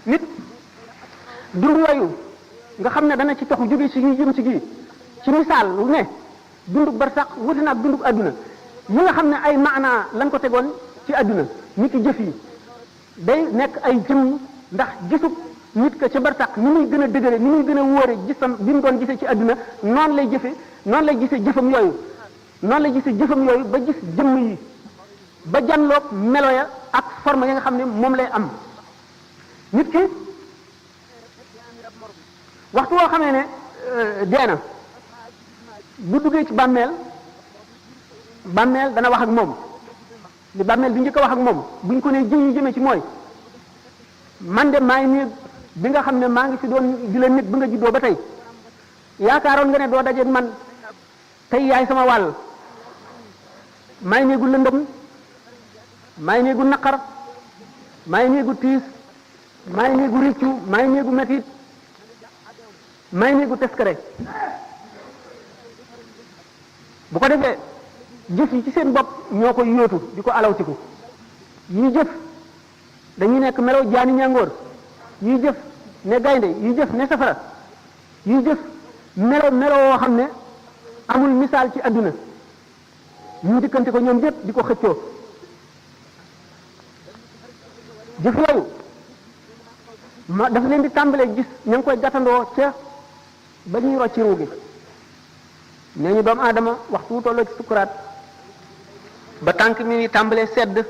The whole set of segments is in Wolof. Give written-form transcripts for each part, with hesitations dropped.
nit dund yooyu nga xam ne dana ci tox jóge ci gi jëm ci gi ci misaal lu ne dundug barsax wuti na ak dundug adduna yi nga xam ne ay maanaa lan ko tegoon ci adduna nit ki jëf yi day nekk ay jëm ndax gisub nit ka ca barsax ni muy gën a dëgëre ni muy gën a wóore gisam bi mu doon gisee ci adduna noonu lay gisee jëfam yooyu noonu lay gisee jëfam yooyu ba gis jëmm yi ba janloog melo ya ak forme ya nga xam ne moom lay am nit ki waxtu woo xamee ne dee na bu duggee ci bàmmeel dana wax ak moom li bàmmeel bi njëkk a wax ak moom buñ ko nee jëm jëmee ci mooy man de maa ngi nii bi nga xam ne maa ngi fi doon di la nit bi nga juddoo ba tey yaakaaroon nga ne doo dajeeg man tey yaay sama wàll maa ngi néegu lëndëm maa ngi néegu naqar maa ngi néegu tiis maa ngi néegu riccu maa ngi néegu metit maa ngi néegu teskare bu ko defee jëf yi ci seen bopp ñoo koy yóotu di ko alawtiku yi jëf dañuy nekk melaw jaani ñàngoor yi jëf ne gaynde yi jëf ne safara yi jëf melo woo xam ne amul misaal ci adduna ñu dikkante ko ñoom ñëpp di ko xëccoo jëf yooyu dafa leen di tàmbalee gis ña ngi koy gàttandoo ca ba ñuy rocci ruu gi nee ñu doomu aadama waxtu wu tolloo ci sukuraat ba tànk mi tàmbalee sedd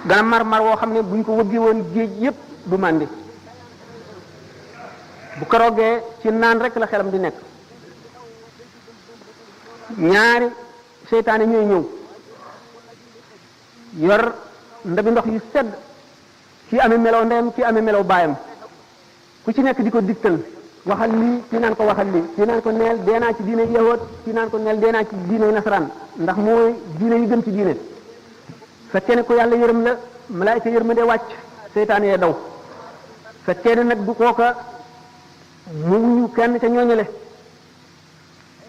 gana mar woo xam ne buñ ko wëggi woon géej yépp du màndi bu keroogee ci naan rek la xelam di nekk ñaari seytaane ñooy ñëw yor ndabi ndox yu sedd kii amee melow ndeyam kii amee melow baayam ku ci nekk di ko digtal waxal lii kii naan ko waxal lii kii naan ko neel dee naa ci diine yahood kii naan ko neel dee naa ci diine nasaraan ndax mooy diine yu gën ci diine fekkee ne ko yàlla yërëm la malaayika yërmande wàcc seytaane yee daw fekkee ne nag du kooka mu wuyu kenn ca ñooñale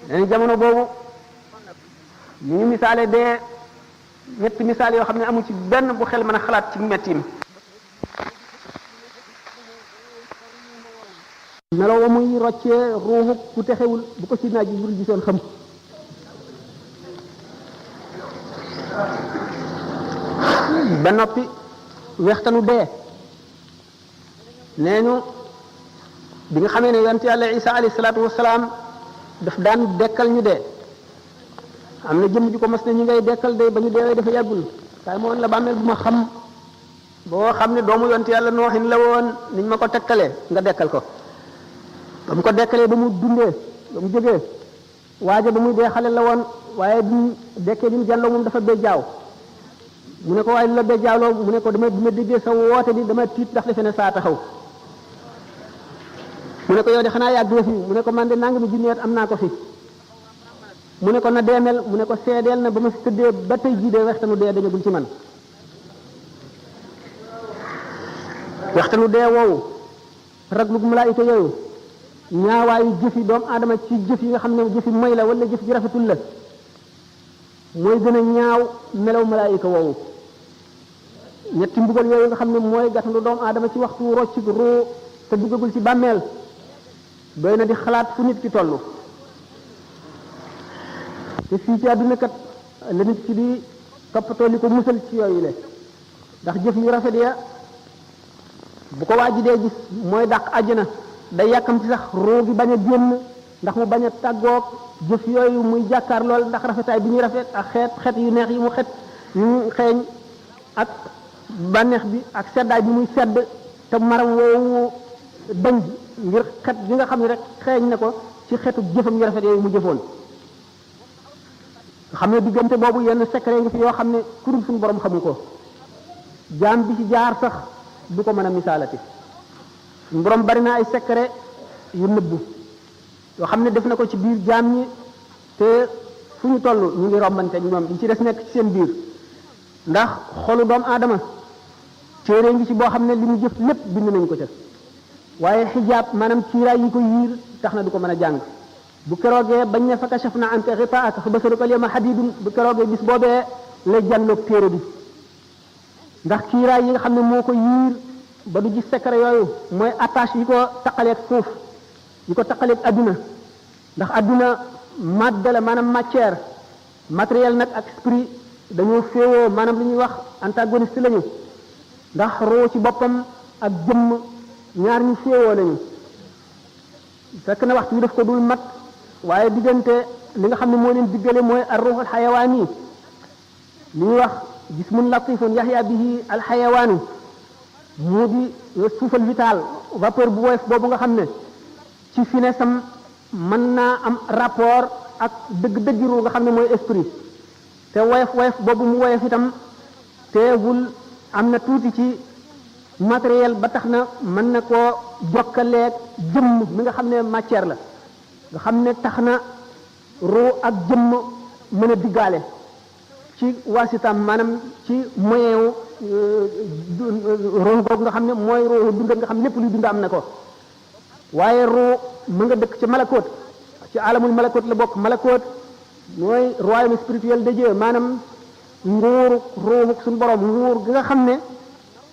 dañu jamono boobu ñu ngi misaale dee ñetti misaal yoo xam ne amul ci benn bu xel mën a xalaat ci mettim melo wa muy roccee ruuxu ku texewul bu ko sidnaa ji bur gisoon xam ba noppi wextanu dee nee ñu bi nga xamee ne yonent yàlla isa alayhi salaatu wasalaam daf daan dekkal ñu dee am na jëmm ji ko mas ne ñu ngay dekkal de ba ñu deewee dafa yàggul kaay ma woon la bàmmeel bu ma xam boo xam ne doomu yonent yàlla nooxin la woon niñ ma ko tekkalee nga dekkal ko ba mu ko dekkalee ba mu dundee ba mu jógee waaja ba muy dee xale la woon waaye bi mu dekkee bi mu jàlloo moom dafa béjjaaw mu ne ko waaye lu la béjjaawloo mu ne ko dama bi ma déggee sa woote bi dama tiit ndax defe ne saa taxaw mu ne ko yow de xanaa yàgg fi mu ne ko man de nangami junneet am naa ko fi mu ne ko na deemel mu ne ko seedeel na ba ma fi tëddee ba tey jii de waxtanu dee dañagul ci man waxtanu dee woowu raglu malaayika yooyu ñaawaayu jëfi doomu aadama ci jëf yi nga xam ne jëfi moy la wala jëf ji rafetul la mooy gën a ñaaw melaw malaayika woowu ñetti mbugal yooyu nga xam ne mooy gàttandu doomu aadama ci waxtu rocc ruu te duggagul ci bàmmeel doy na di xalaat fu nit ki toll te fii ci àdduna kat la nit ki di toppatoo li ko musal ci yooyu le ndax jëf yu rafet ya bu ko waaji dee gis mooy dàq àjjana day yàkkam ci sax ruu gi bañ a génn ndax mu bañ a tàggoog jëf yooyu muy jàkkaar lool ndax rafetaay bi ñuy rafet ak xeet yu neex yi mu yu xeeñ ak bànneex bi ak seddaay bi muy sedd te maram woowu dañ ngir xet bi nga xam ne rek xeeñ na ko ci xeetu jëfam yu rafet yooyu mu jëfoon nga xam ne diggante boobu yenn secret ngi fi yoo xam ne kurul suñu borom xamu ko jaam bi ci jaar sax du ko mën a misaalati suñu borom bari na ay secret yu nëbbu yoo xam ne def na ko ci biir jaam ñi te fu ñu toll ñu ngi rombante ñoom li ci des nekk ci seen biir ndax xolu doomu aadama téere ngi ci boo xam ne li mu jëf lépp bind nañ ko ca waaye xijaab maanaam kiiraay yi ko yiir tax na du ko mën a jàng bu keroogee bañ ne fa kashafna anka ghitaa'aka fa basaruka al-yawma hadiidun bu keroogee bis boobee la jàlloog téere bi ndax kiiraay yi nga xam ne moo ko yiir ba du gis secret yooyu mooy attache yi ko taqaleeg suuf yi ko taqaleeg adduna ndax adduna madde la maanaam matière matériel nag ak esprit dañoo féewoo maanaam li ñuy wax antagoniste lañu ndax roo ci boppam ak jëmm ñaar ñu féewoo lañu fekk na waxtu bi daf ko dul mat waaye diggante li nga xam ne moo leen diggale mooy ar ruuxul xayawaani li ñuy wax jismun latifun yaxya bihi al xayawaanu mu di suufal vital vapeur bu woyof boobu nga xam ne ci finesse am mën naa am rapport ak dëgg-dëggi ruu nga xam ne mooy esprit te woyof boobu mu woyof itam teewul am na tuuti ci matériel ba tax na mën na koo jokkaleeg jëmm mi nga xam ne matière la nga xam ne tax na ruu ak jëmm mën a diggaale ci waasitam maanaam ci moyen wu ruu googu nga xam ne mooy ruu dund nga xam lépp luy dund am na ko waaye ruu mu nga dëkk ci malakoot ci alamul malakoot la bokk malakoot mooy royaume spirituel de Dieu maanaam nguuru ruuxu suñu borom nguur gi nga xam ne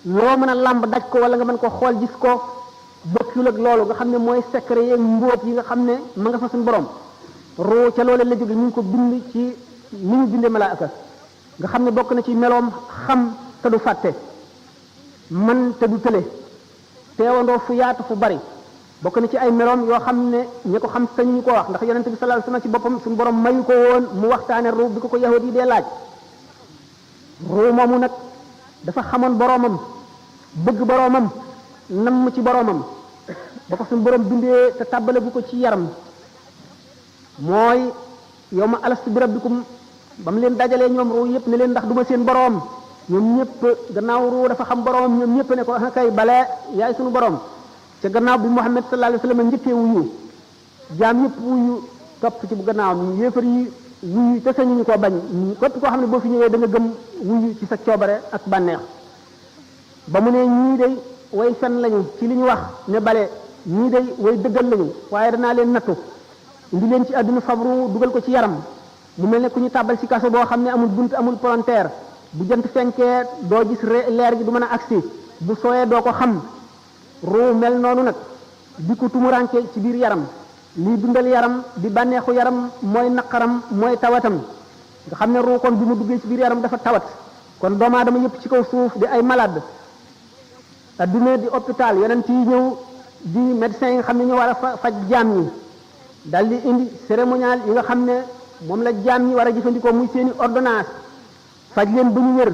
loo mën a làmb daj ko wala nga mën ko xool gis ko bokkul ak loolu nga xam ne mooy secret yeeg mbóot yi nga xam ne ma nga fa suñu borom ruu ca loolu la jóge ñu ngi ko bind ci ni ñu bindee malaaka nga xam ne bokk na ci meloom xam te du fàtte man te du tële teewandoo fu yaatu fu bari bokk na ci ay meloom yoo xam ne ñi ko xam sañ ñu ko wax ndax yonente bi sallallahu alayhi wasallam ci boppam suñu borom mayu ko woon mu waxtaane ruu bi ko yahudi yi dee laaj ruu moomu nag dafa xamoon boroomam bëgg boroomam namm ci boroomam ba ko suñu borom bindee te tàbbale bu ko ci yaram mooy yow ma alastu bi rabbikum ba mu leen dajalee ñoom ruu yëpp ne leen ndax duma seen boroom ñoom ñëpp gannaaw ruu dafa xam boroomam ñoom ñëpp ne ko kay bale yaay suñu boroom ca gannaaw bi Muhammad sallallahu alayhi wasallam njëkkee wuyu jaam yëpp wuyu topp ci bu gannaawam yéefar yi wuyu te sañuñu koo bañ képp koo xam ne boo fi ñëwee da nga gëm wuyu ci sa coobare ak bànneex ba mu ne ñii day way fen lañu ci li ñu wax ne bale ñii day way dëggal lañu waaye danaa leen nattu indi leen ci àdduna fabru dugal ko ci yaram mu mel ne ku ñu tàbbal ci kaso boo xam ne amul bunt amul palanteer bu jant fenkee doo gis leer gi du mën a agsi bu sooyee doo ko xam ruu mel noonu nag di ko tumuranke ci biir yaram lii dundal yaram di bànneexu yaram mooy naqaram mooy tawatam nga xam ne ruu kon bi mu duggee ci biir yaram dafa tawat kon doomu aadama yëpp ci kaw suuf di ay malade adduna di hôpital yonent yi ñëw di médecin yi nga xam ne ñu war a faj jaam ñi dal di indi cérémonial yi nga xam ne moom la jaam ñi war a jëfandikoo muy seeni ordonnance faj leen ba ñu wér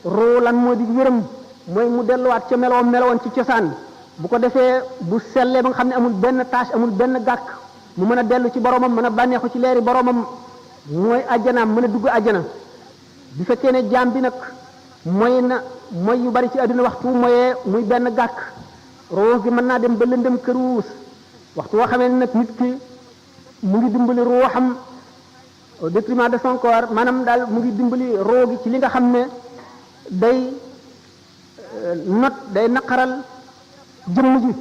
ruu lan moo di wéram mooy mu delluwaat ca melowoon ci cosaan bu ko defee bu sellee ba nga xam ne amul benn tâche amul benn gàkk mu mën a dellu ci boromam mën a bànneexu ci leeri boromam mooy ajjanaam mën a dugg ajjana bu fekkee ne jaam bi nag mooy yu bari ci àdduna waxtu moyee muy benn gàkk ruux gi mën naa dem ba lëndëm këruus waxtu woo xamee nag nit ki mu ngi dimbali ruuxam au détriment de son corps maanaam daal mu ngi dimbali ruux gi ci li nga xam ne day naqaral jëmm ji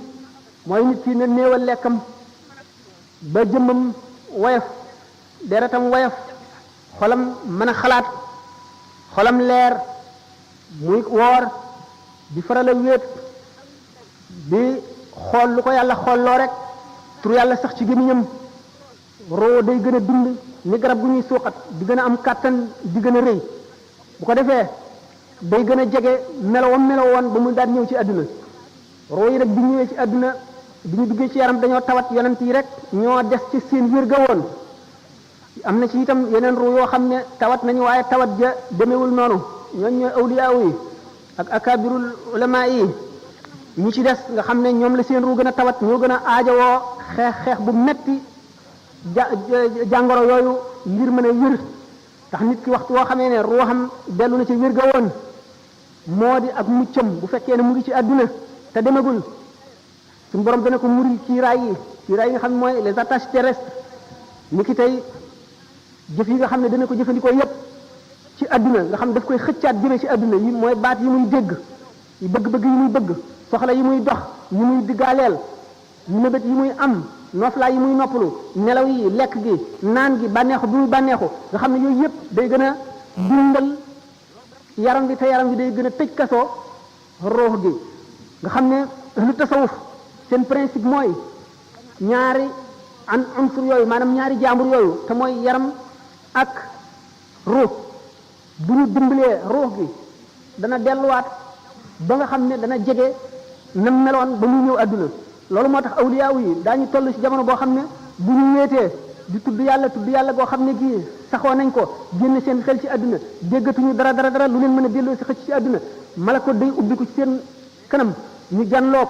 mooy nit ki ne néewal lekkam ba jëmmam woyof deretam woyof xolam mën a xalaat xolam leer muy woor di faral a wéet di xool lu ko yàlla xoolloo rek tur yàlla sax ci gémmiñam roo day gën a dund ni garab gu ñuy suuxat di gën a am kàttan di gën a rëy bu ko defee day gën a jege melowoon ba mu daan ñëw ci àdduna roo yi nag bi ñëwee ci àdduna bi ñu duggee ci yaram dañoo tawat yonent yi rek ñoo des ci seen wér ga woon am na ci itam yeneen ruu yoo xam ne tawat nañu waaye tawat ja demewul noonu ñooñ ñooy awliyaaw yi ak akabirul ulama yi ñi ci des nga xam ne ñoom la seen ruu gën a tawat ñoo gën a aajowoo xeex bu metti jàngoro yooyu ngir mën a wér tax nit ki waxtu woo xamee ne ruuxam dellu na ci wér ga woon moo di ak muccam bu fekkee ne mu ngi ci àdduna te demagul suñu borom dana ko muri kiiraay yi nga xam ne mooy les attaches terrestres ni ki tey jëf yi nga xam ne dana ko jëfandikoo yépp ci àdduna nga xam ne daf koy xëccaat jëme ci àdduna yi mooy baat yi muy dégg yi bëgg-bëgg yi muy bëgg soxla yi muy dox yi muy diggaaleel yi mébét yi muy am nooflaay yi muy noppalu nelaw yi lekk gi naan gi bànneexu bi muy bànneexu nga xam ne yooyu yépp day gën a dundal yaram bi te yaram bi day gën a tëj kasoo roox gi nga xam ne ahlu tasawuf seen principe mooy ñaari unsur yooyu maanaam ñaari jaambur yooyu te mooy yaram ak ruux bu ñu dimbalee ruux gi dana delluwaat ba nga xam ne dana jege nam meloon ba muy ñëw adduna loolu moo tax awliyaaw yi daañu toll ci jamono boo xam ne bu ñu wéetee di tudd yàlla goo xam ne gii saxoo nañ ko génn seen xel ci adduna déggatuñu dara lu leen mën a delloo si xëcc ci adduna malako day ubbi ko ci seen kanam ñu janloog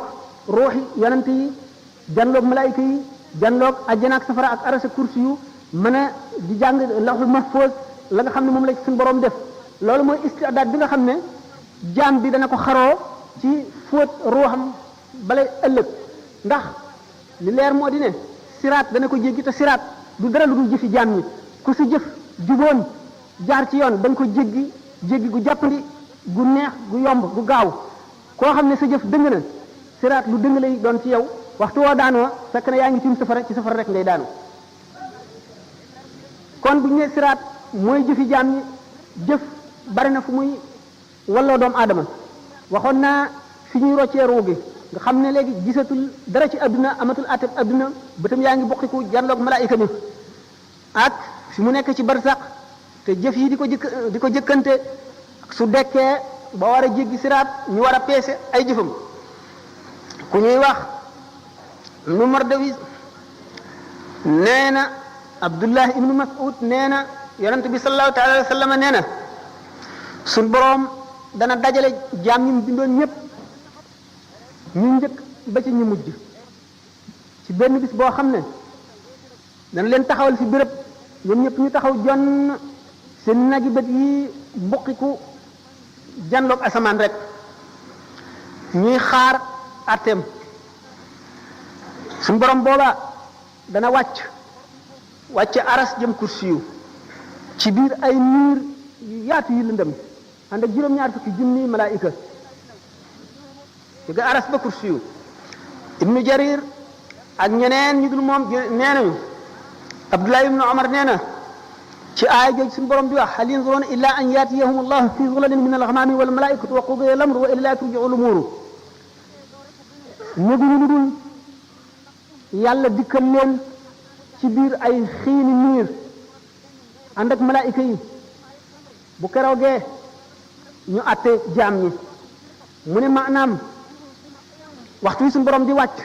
ruuxi yonante yi janloog malaayika yi janloog ajjana ak safara ak arasa kursi yu mën a di jàng lawhul mahfuz la nga xam ne moom la ci suñu borom def loolu mooy istidaad bi nga xam ne jaam bi dana ko xaroo ci fóot ruuxam balay ëllëg ndax li leer moo di ne siraat dana ko jéggi te siraat du dara lu dul jëfi jaam ñi ku sa jëf juboon jaar ci yoon da nga ko jéggi gu jàppandi gu neex gu yomb gu gaaw koo xam ne sa jëf dëng na siraat lu dëng lay doon ci yow waxtu woo daanoo fekk na yaa ngi tiim safara ci safara rek ngay daanu kon bu ñu nee siraat mooy jëfi jaam ñi jëf bari na fu muy walloo doomu aadama waxoon naa fi ñuy roccee ruu gi nga xam ne léegi gisatul dara ci adduna amatul àtteb adduna bëtam yaa ngi bokkiku janloog malaayika mi ak fi mu nekk ci barsaq te jëf yi di ko jëkkante su dekkee ba war a jéggi siraat ñu war a peese ay jëfam ku ñuy wax nu Mardawis nee na Abdullah ibnu Mas'ud nee na yonent bi sallallahu taala alayhi wa sallam nee na suñ boroom dana dajale jaam ñi mu bindoon ñëpp ñu njëkk ba ci ñu mujj ci benn bis boo xam ne dana leen taxawal fi béréb ñoom ñëpp ñu taxaw jonn seen nagi bët yi mbuqiku janloog asamaan rek ñuy xaar atteem suñ borom booba dana wàcc aras jëm kursiyu ci biir ay niir yu yaatu yu lëndëm ànd ak juróom-ñaar fukki junni malaayika jóge aras ba kursiyu ibnu jarir ak ñeneen ñu dul moom nee nañu abdullah ibnu omar nee na ci aaya jooju suñu borom di wax hal yanzuruna illa an yatiyahum allahu fi zulalin min alghamami wal malaikatu wa qudiya al-amru wa ila turji'u al-umuru ñëguñu lu dul yàlla dikkal leen ci biir ay xiini niir ànd ak malaayika yi bu keroogee ñu àtte jaam ñi mu ne maanaam waxtu wi suñu borom di wàcc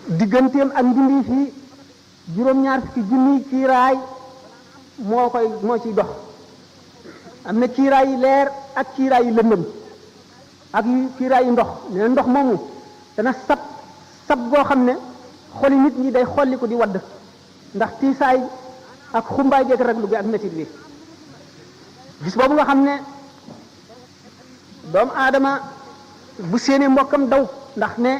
digganteem ak mbindeef yi juróom-ñaar fukki junniy kiiraay moo ciy dox am na kiiraay yi leer ak kiiraay yi lëndëm ak kiiraay yi ndox nee na ndox moomu dana sab goo xam ne xoli nit ñi day xolli ko di wadd ndax tiisaay ak xumbaay geeg raglu gi ak métit bi gis boobu nga xam ne doomu aadama bu séenee mbokkam daw ndax ne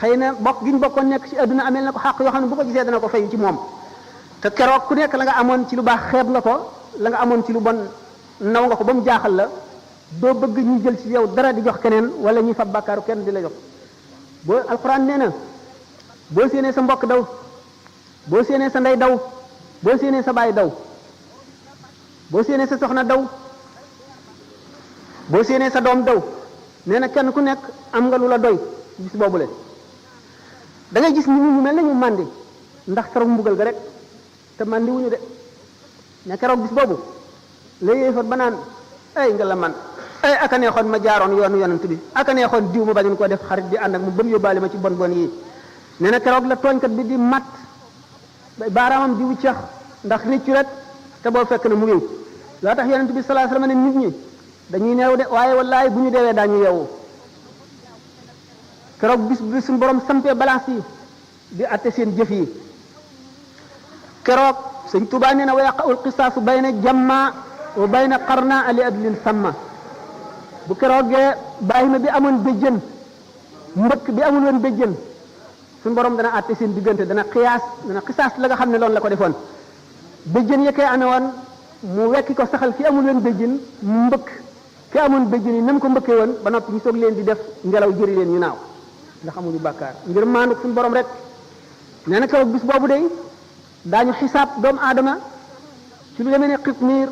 xëy na bokk gi ñu bokkoon nekk ci adduna amel na ko xàq yoo xam ne bu ko gisee dana ko fay ci moom te keroog ku nekk la nga amoon ci lu baax xeeb nga ko la nga amoon ci lu bon naw nga ko ba mu jaaxal la doo bëgg ñu jël ci yow dara di jox keneen wala ñuy fab bàkkaaru kenn di la jox boo alxuraan nee na boo séenee sa mbokk daw boo séenee sa ndey daw boo séenee sa baay daw boo séenee sa soxna daw boo séenee sa doom daw nee na kenn ku nekk am nga lu la doy gis boobu le da ngay gis nit ñi ñu mel na ñu màndi ndax keroog mbugal ga rek te màndi wuñu de ne keroog bis boobu la yéefar ba naan ay nga la man ay aka neexoon ma jaaroon yoonu yonent bi aka neexoon diw ma bañoon koo def xarit di ànd ak mu ba mu yóbbaale ma ci bon bon yi nee na keroog la tooñkat bi di mat baaraamam di wuccax ndax réccu rek te boo fekk na mu ngi loo tax yonent bi sallallahu alayhi wasallam ne nit ñi dañuy neew de waaye wallaay bu ñu deewee daañu yeewu keroog bis bi suñu borom sampee balance yi di atte seen jëf yi keroog sëñ Tuubaa nee na wa yaqa'ul qisaasu bayna jamma wa bayna qarna ali adlin samma bu keroogee bàyyi ma bi amoon béjjën mbëkk bi amul woon béjjën suñu borom dana atte seen diggante dana xisaas la nga xam ne loolu la ko defoon béjjën yekkee amee woon mu wekki ko saxal ki amul woon béjjën mu mbëkk ki amoon béjjën yi nam ko mbëkkee woon ba noppi ñu soog leen di def ngelaw jëri leen ñu naaw ndax amuñu bàkkaar ngir maandu suñu borom rek nee na keroog bis boobu day daañu xisaab doomu aadama ci lu demee ne xitmiir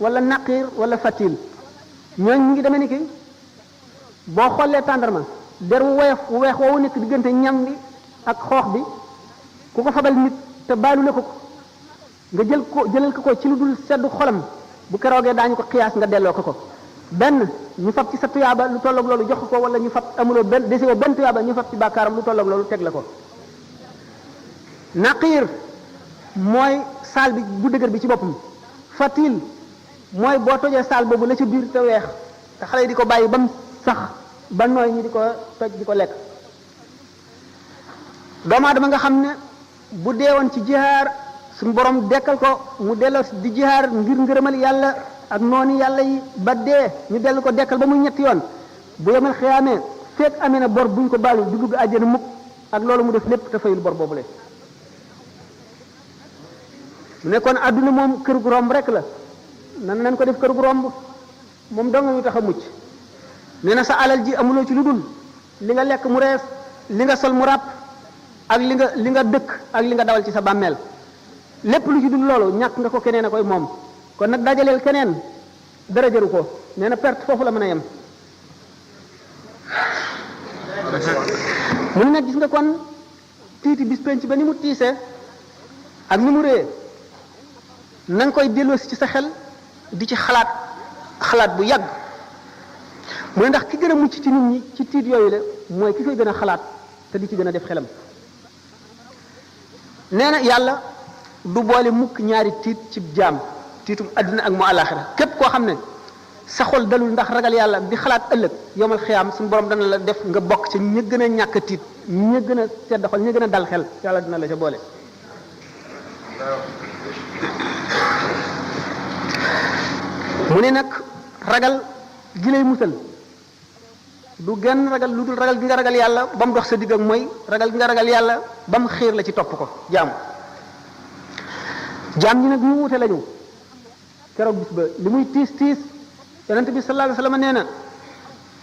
wala naqiir wala fatil ñooñ ñu ngi demee ni ki boo xollee tàndarma der wu weex woowu nekk diggante ñam bi ak xoox bi ku ko fabal nit te baalu la ko nga jëlal ko ci lu dul seddu xolam bu keroogee daañu ko xiyaas nga delloo ko benn ñu fab ci sa tuyaaba lu tolloog loolu jox ko wala ñu fab amuloo desewoo benn tuyaaba ñu fab ci bàkkaaram lu tolloog loolu teg la ko. naqiir mooy saal bi bu dëgër bi ci boppam fatil mooy boo tojee saal boobu la ci biir te weex te xale yi di ko bàyyi ba mu sax ba nooy ñi di ko toj di ko lekk. doomu aadama nga xam ne bu deewoon ci jihaar suñu borom dekkal ko mu delloo di jihaar ngir ngërëmal yàlla ak noonu yàlla yi ba dee ñu dellu ko dekkal ba muy ñetti yoon bu yemal xiyaamee fekk amee na bor buñ ko baalu du dugg àjjana mukk ak loolu mu def lépp te fayul bor boobule. mu nekkoon àdduna moom kër gu romb rek la nan ko def kër gu romb moom dong ñu tax a mucc nee na sa alal ji amuloo ci lu dul li nga lekk mu rees li nga sol mu ràpp ak li nga dëkk ak li nga dawal ci sa bàmmeel lépp lu ci dul loolu ñàkk nga ko keneen a koy moom kon nag dajaleel keneen dara jëru ko nee na perte foofu la mën a yem. mun na gis nga kon tiiti bis penc ba ni mu tiisee ak ni mu réyee na nga koy delloosi ci sa xel di ci xalaat bu yàgg mu ne ndax ki gën a mucc ci nit ñi ci tiit yooyu la mooy ki koy gën a xalaat te di ci gën a def xelam. nee na yàlla du boole mukk ñaari tiit ci jaam tiitum àddina ak mu àllaaxira képp koo xam ne sa xol dalul ndax ragal yàlla di xalaat ëllëg yomal xiyaam suñu borom dana la def nga bokk ci ña gën a ñàkk tiit ña gën a sedd xol ña gën a dal xel yàlla dina la ca boole. mu ne nag ragal gi lay musal du genn ragal lu dul ragal gi nga ragal yàlla ba mu dox sa digg ak mooy ragal gi nga ragal yàlla ba mu xiir la ci topp ko jaam ñi nag ñu wute lañu keroog bis ba li muy tiis yonente bi sallallahu alayhi wasallam nee na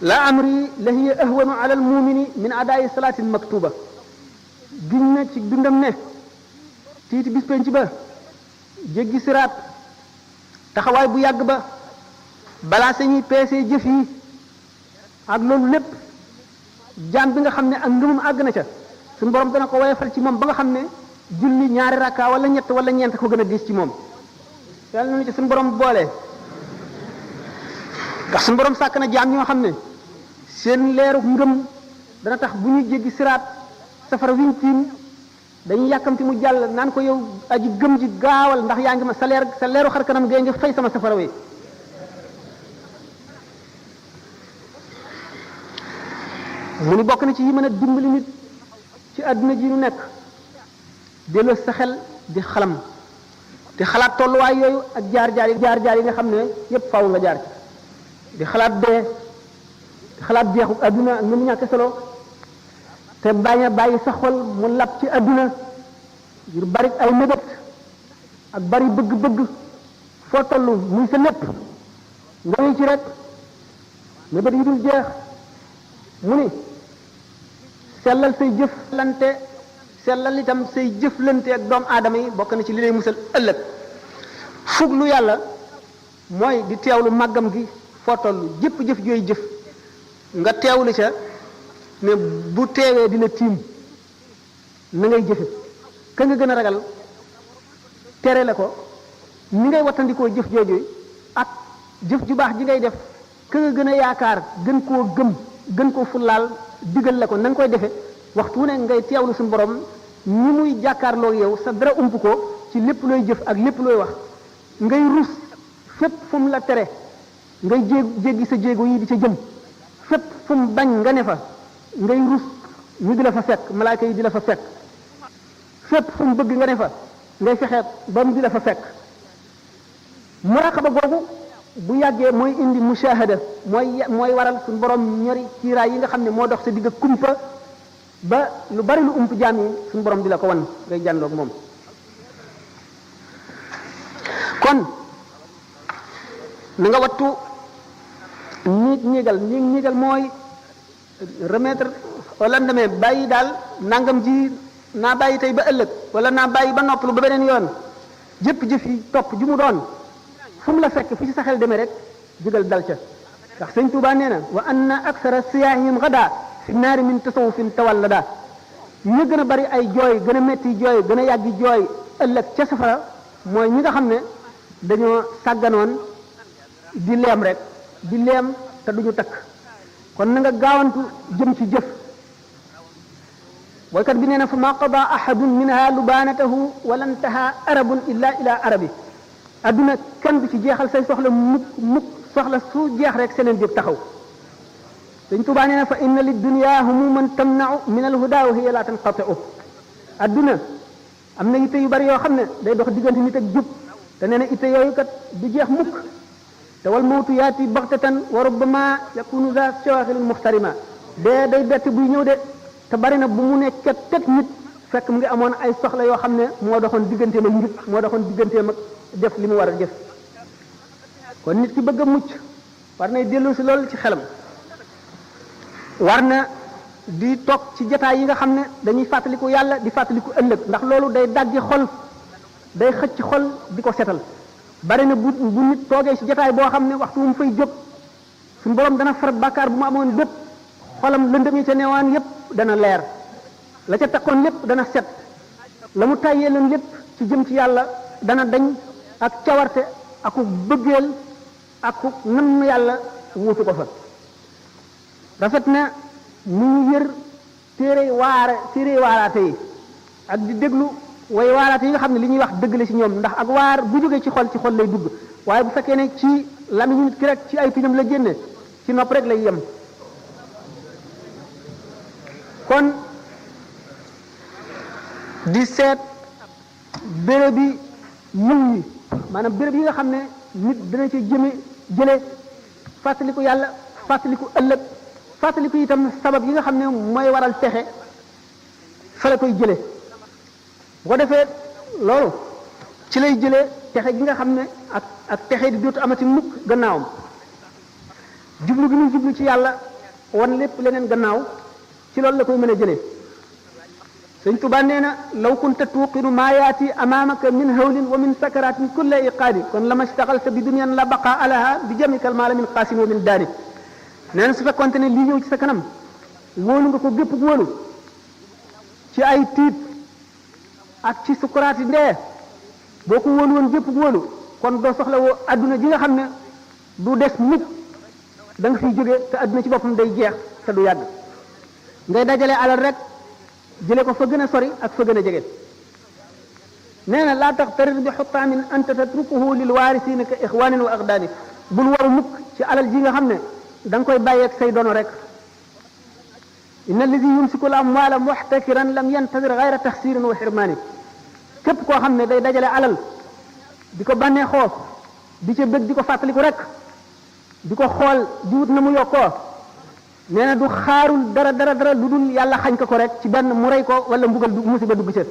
la amri la hiya ahwanu ala al mumini min adaayi salaatin maktuba giñ na ci dundam ne tiiti bis penc ba jéggi siraat taxawaay bu yàgg ba balaa sañuy peesee jëf yi ak loolu lépp jaam bi nga xam ne ak ngëmum àgg na ca suñu borom dana ko woyofal ci moom ba nga xam ne julli ñaari rakka wala ñett wala ñeent ko gën a diis ci moom yàlla nañu ci suñu borom boole. ndax suñu borom sàkk na jaam ñoo xam ne seen leeru ngëm dana tax bu ñu jéggi siraat safara wiñ tiim dañuy yàkkamti mu jàll naan ko yow aji gëm ji gaawal ndax yaa ngi ma sa leeru xar kanam gee ngi fay sama safara wi. mu ni bokk na ci yi mën a dimbali nit ci àdduna ji ñu nekk delloo sa xel di xalam di xalaat tolluwaay yooyu ak jaar-jaar yi nga xam ne yépp faaw nga jaar ci di xalaat dee di xalaat jeexu àdduna ak ni mu ñàkk solo te bañ a bàyyi sa xol mu lab ci àdduna ngir bari ay mébét ak bari bëgg-bëgg foo toll muy sa lépp nga ngi ci rek mébét yi dul jeex mu ni sellal say sellal itam say jëflante ak doomu aadama yi bokk na ci li lay musal ëllëg fuglu yàlla mooy di teewlu màggam gi foo toll jëpp jëf jooy jëf nga teewlu ca ne bu teewee dina tiim na ngay jëfe ka nga gën a ragal tere la ko ni ngay wattandikoo jëf jooju ak jëf ju baax ji ngay def ka nga gën a yaakaar gën koo gëm gën koo fullaal digal la ko na nga koy defe waxtu wu ne ngay teewlu suñu borom ñi muy jàkkaarloo yow sa dara ump ko ci lépp looy jëf ak lépp looy wax ngay rus fépp fu mu la tere ngay jéggi sa jéego yi di ca jëm fépp fu mu bañ nga ne fa ngay rus ñu di la fa fekk malaaka yi di la fa fekk fépp fu mu bëgg nga ne fa ngay fexe ba mu di la fa fekk muraqaba googu bu yàggee mooy indi mushahada mooy waral suñu borom ñori kiiraay yi nga xam ne moo dox sa digg kumpa ba lu bari lu ump jaam yi suñu borom di la ko wan ngay jàndoog moom kon na nga wattu ñiigal mooy remettre au lendemain bàyyi daal nangam ji naa bàyyi tey ba ëllëg wala naa bàyyi ba noppalu ba beneen yoon jëpp jëf yi topp ju mu doon fu mu la fekk fu ci sa xel demee rek jugal dal ca ndax sëñ Tuubaa nee na wa anna aksara siyaahihim gada fi naari min tasawufin tawallada ñu gën a bari ay jooy gën a metti jooy gën a yàggi jooy ëllëg ca safara mooy ñi nga xam ne dañoo sàgganoon di leem rek di leem te duñu takk kon na nga gaawantu jëm ci jëf boykat bi nee na fa ma qada ahadun minha lubanatahu wala ntaha arabun illa ila arabi adduna kenn du ci jeexal say soxla mukk soxla su jeex rek seneen jëf taxaw Sëñ Tuubaa nee na fa inna lid dunya humuman tamna'u min al huda wa hiya la tanqati'u adduna am na itte yu bari yoo xam ne day dox diggante nit ak jub te nee na itte yooyu kat du jeex mukk te wal mawtu yaati baxtatan wa rubbama yakunu za shawaxilin muxtarima dee day bett buy ñëw de te bari na bu mu ne ket nit fekk mu ngi amoon ay soxla yoo xam ne moo doxoon digganteem ak njub moo doxoon digganteem ak def li mu war a def kon nit ki bëgg a mucc war nay dellu si loolu ci xelam war na di toog ci jataay yi nga xam ne dañuy fàttaliku yàlla di fàttaliku ëllëg ndax loolu day daggi xol day xëcc xol di ko setal bari na bu nit toogee ci jataay boo xam ne waxtu mu fay jóg suñu borom dana far bàkkaar bu mu amoon bépp xolam lëndëm yi ca newaan yépp dana leer la ca takkoon lépp dana set la mu tàyyee leen lépp ci jëm ci yàlla dana dañ ak cawarte aku bëggeel aku nam yàlla wuutu ko fa rafet na mu ñu yër téere waaraate yi ak di déglu way waaraate yi nga xam ne li ñuy wax dëgg la ci ñoom ndax ak waar bu jógee ci xol lay dugg waaye bu fekkee ne ci lamiñu nit ki rek ci ay tuñam la génne ci nopp rek lay yem kon di seet béréb yi yiw yi maanaam béréb yi nga xam ne nit dina ci jële fàttaliku yàlla fàttaliku ëllëg fàttaliku itam sabab yi nga xam ne mooy waral texe fa la koy jële bu ko defee loolu ci lay jëlee texe gi nga xam ne ak texe di dootu amati mukk gannaawam jublu gi muy jublu ci yàlla wan lépp leneen gannaaw ci loolu la koy mën a jëlee Sëñ Tuubaa nee na law kunta tuuqinu maa yaati amaamaka min hawlin wa min sakaratin kulla iqaadi kon lama staxalta bi dunyan la baqa alaha bi jamikal maala min qaasin wa min daani nee na su fekkonte ne lii ñëw ci sa kanam wóolu nga ko gépp wóolu ci ay tiit ak ci sukuraati ndee boo ko wóolu woon gépp wóolu kon doo soxla woo adduna ji nga xam ne du des mukk da nga fiy jógee te adduna ci boppam day jeex te du yàgg ngay dajale alal rek jële ko fa gën a sori ak fa gën a jege nee na laa taxtarir bi xutaamin anta tatrukuhu lil waarisiina ka ixwaanin wa aqdaani bul waru mukk ci alal ji nga xam ne da nga koy bàyyeeg say dono rek inna alladi yumsiku l amwaala muxtakiran lam yantadir gayra taxsirin wa xirmaani képp koo xam ne day dajale alal di ko bànnee xoof di ca bëgg di ko fàttaliku rek di ko xool di wut na mu yokkoo nee na du xaarul dara lu dul yàlla xañ ko rek ci benn mu rey ko wala mbugal musiba dugg ca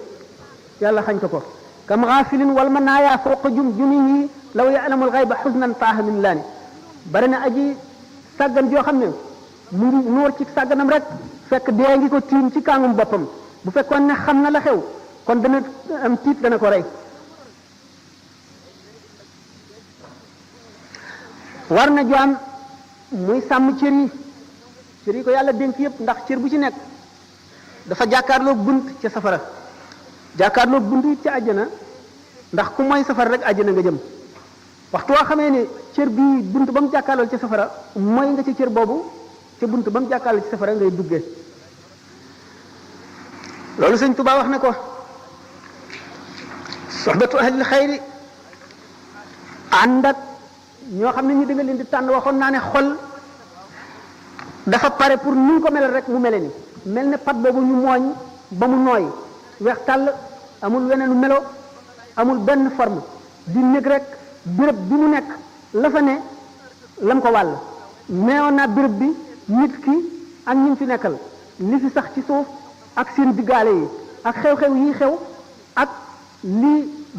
yàlla xañ ko kam xaafilin wal manaaya fawqa jumjunihi law ya'lamul xayba xusnan taaha min laani bari na aji sàggan joo xam ne mu ngi nuur ci sàgganam rek fekk dee ngi ko tiim ci kàngum boppam bu fekkoon ne xam na la xew kon dana am tiit dana ko rey war na jaam muy sàmm cër yi ko yàlla dénk yépp ndax cër bu ci nekk dafa jàkkaarloog bunt ca safara jàkkaarloog bunt ca àjjana ndax ku mooy safara rek àjjana nga jëm waxtu woo xamee ne cër bi bunt ba mu jàkkaarlool ci safara mooy nga ci cër boobu ca bunt ba mu jàkkaarlool ci safara ngay duggee loolu Sëñ Tuubaa wax na ko soxbatu ahlil xayri ànd ak ñoo xam ne ñu danga leen di tànn waxoon naa ne xol dafa pare pour ni ko melal rek mu mele ni mel ne pat boobu ñu mooñ ba mu nooy weex tàll amul weneenu melo amul benn forme di nekk rek béréb bi mu nekk la fa ne lam ko wàll neewoon naa béréb bi nit ki ak ñi fi nekkal li fi sax ci suuf ak seen diggaale yi ak xew-xew yi xew ak li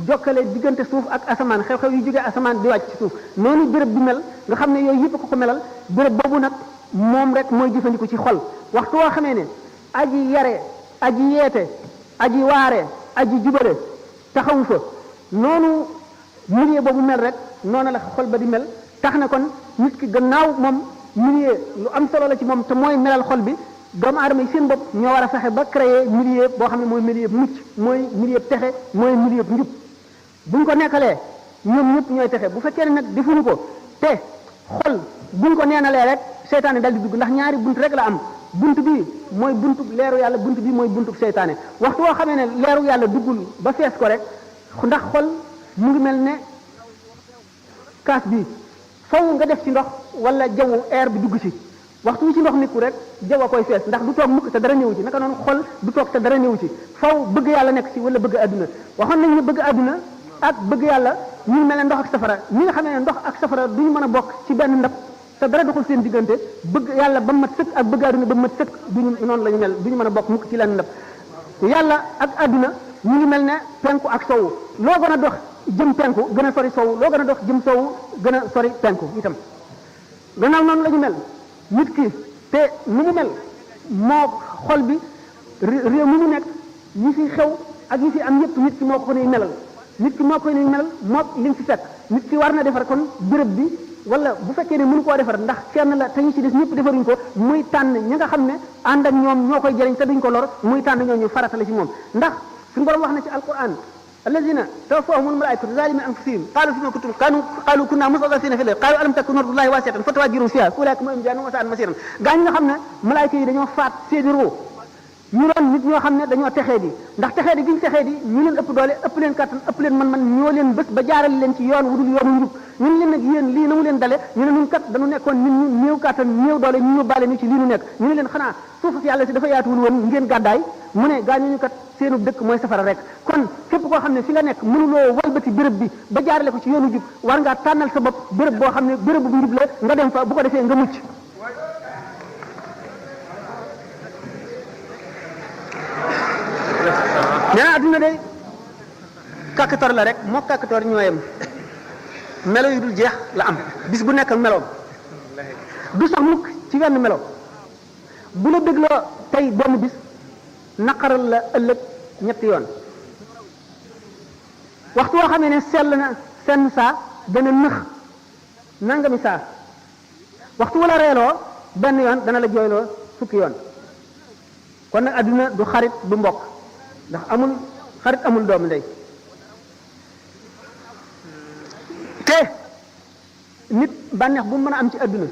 jokkale diggante suuf ak asamaan xew-xew yi jógee asamaan di wàcc ci suuf noonu béréb bi mel nga xam ne yooyu yëpp ko melal béréb boobu nag moom rek mooy jëfandiku ci xol waxtu woo xamee ne aji yare aji yeete aji waare aji jubale taxawu fa noonu milieu boobu mel rek noonu la xol ba di mel tax na kon nit ki gannaaw moom milieu lu am solo la ci moom te mooy melal xol bi doomu aadama yi seen bopp ñoo war a fexe ba créer milieu boo xam ne mooy milieu mucc mooy milieu texe mooy milieu njub buñ ko nekkalee ñoom ñëpp ñooy texe bu fekkee ne nag defuñu ko te xol buñ ko neenalee rek seytaane dal di dugg ndax ñaari bunt rek la am bunt bi mooy buntu leeru yàlla bunt bi mooy buntu seytaane waxtu woo xamee ne leeru yàlla duggul ba fees ko rek ndax xol mu ngi mel ne kaas bi faw nga def ci ndox wala jaww air bi dugg ci waxtu wi ci ndox nikku rek jaww a koy fees ndax du toog mukk te dara ñëw ci naka noonu xol du toog te dara ñëw ci faw bëgg yàlla nekk ci wala bëgg àdduna waxoon nañ ne bëgg àdduna ak bëgg yàlla ñu mel ne ndox ak safara ñi nga xamee ne ndox ak safara duñu mën a bokk ci benn ndab te dara doxul seen diggante bëgg yàlla ba mat sëkk ak bëgg àdduna ba mat sëkk duñu noonu la ñu mel duñu mën a bokk mukk ci lenn ndab yàlla ak àdduna ñu ngi mel ne penku ak sowu loo gën a dox jëm penku gën a sori sowu loo gën a dox jëm sowu gën a sori penku itam gannaaw noonu la ñu mel nit ki te nu mu mel moo xol bi réew mi mu nekk yi fi xew ak yi fi am yëpp nit ki moo ko nuy melal nit ki moo koy nuy melal moo li mu fi fekk nit ki war na defar kon béréb bi wala bu fekkee ne mënu koo defar ndax kenn la te ñu ci des ñëpp defaruñ ko muy tànn ñi nga xam ne ànd ak ñoom ñoo koy jëriñ te duñ ko lor muy tànn ñooñu farata la ci moom ndax suñu borom wax na ci alquran allazina tawaffahumul malaikatu zalimi anfusihim qalu fima kuntum qalu kunna mustadafina fil ardi qalu alam takun ardullahi wasi'atan fatahhajiru fiha ulaika ma'ahum jahannam wa sa'at masiran gaañ nga xam ne malaayka yi dañoo faat seeni ruu ñu doon nit ñoo xam ne dañoo texee di ndax texee di giñ texee di ñu leen ëpp doole ëpp leen kattan ëpp leen man ñoo leen bés ba jaaral leen ci yoon wudul yoonu njub ñun leen nag yéen lii na mu leen dale ñu ne ñun kat dañu nekkoon nit ñu néew kattan néew doole ñu yóbbaale ñu ci lii nu nekk ñu ne leen xanaa suuf si yàlla si dafa yaatuwul woon ngeen gàddaay mu ne gaañu ñu kat seenu dëkk mooy safara rek kon képp koo xam ne fi nga nekk mënuloo walbati béréb bi ba jaarale ko ci yoonu jub war ngaa tànnal sa bopp béréb boo xam ne béréb bu njub la nga dem fa bu ko defee nga mucc nee na adduna day kàkkator la rek moo kàkkator ñooyam melo yu dul jeex la am bis bu nekk ak meloom du sax mukk ci wenn melo bu la dégloo tey benn bis naqaral la ëllëg ñetti yoon waxtu woo xamee ne sell na senn saa dana nëx nangami saa waxtu wala reeloo benn yoon dana la jooyloo fukki yoon kon nag adduna du xarit du mbokk ndax amul xarit amul doomu ndey te nit bànneex bu mu mën a am ci adduna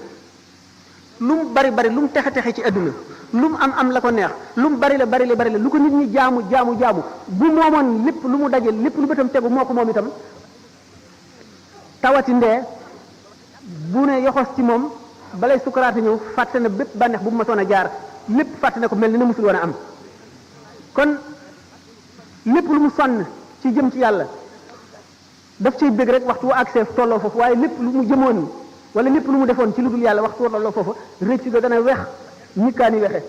lu mu bari bari lu mu texe texe ci adduna lu mu am la ko neex lu mu bari la lu ko nit ñi jaamu bu moomoon lépp lu mu daje lépp lu bëtam tegu moo ko moom itam tawati ndee bu ne yoxos ci moom balay sukaraate ñëw fàtte na bépp bànneex bu mu masoon a jaar lépp fàtte na ko mel ni na musul woon a am kon lépp lu mu sonn ci jëm ci yàlla daf ciy bëgg rek waxtu wu accès tolloo foofu waaye lépp lu mu jëmoon wala lépp lu mu defoon ci lu dul yàlla waxtu tolloo foofu rëcc ga dana wex ñikkaani wexe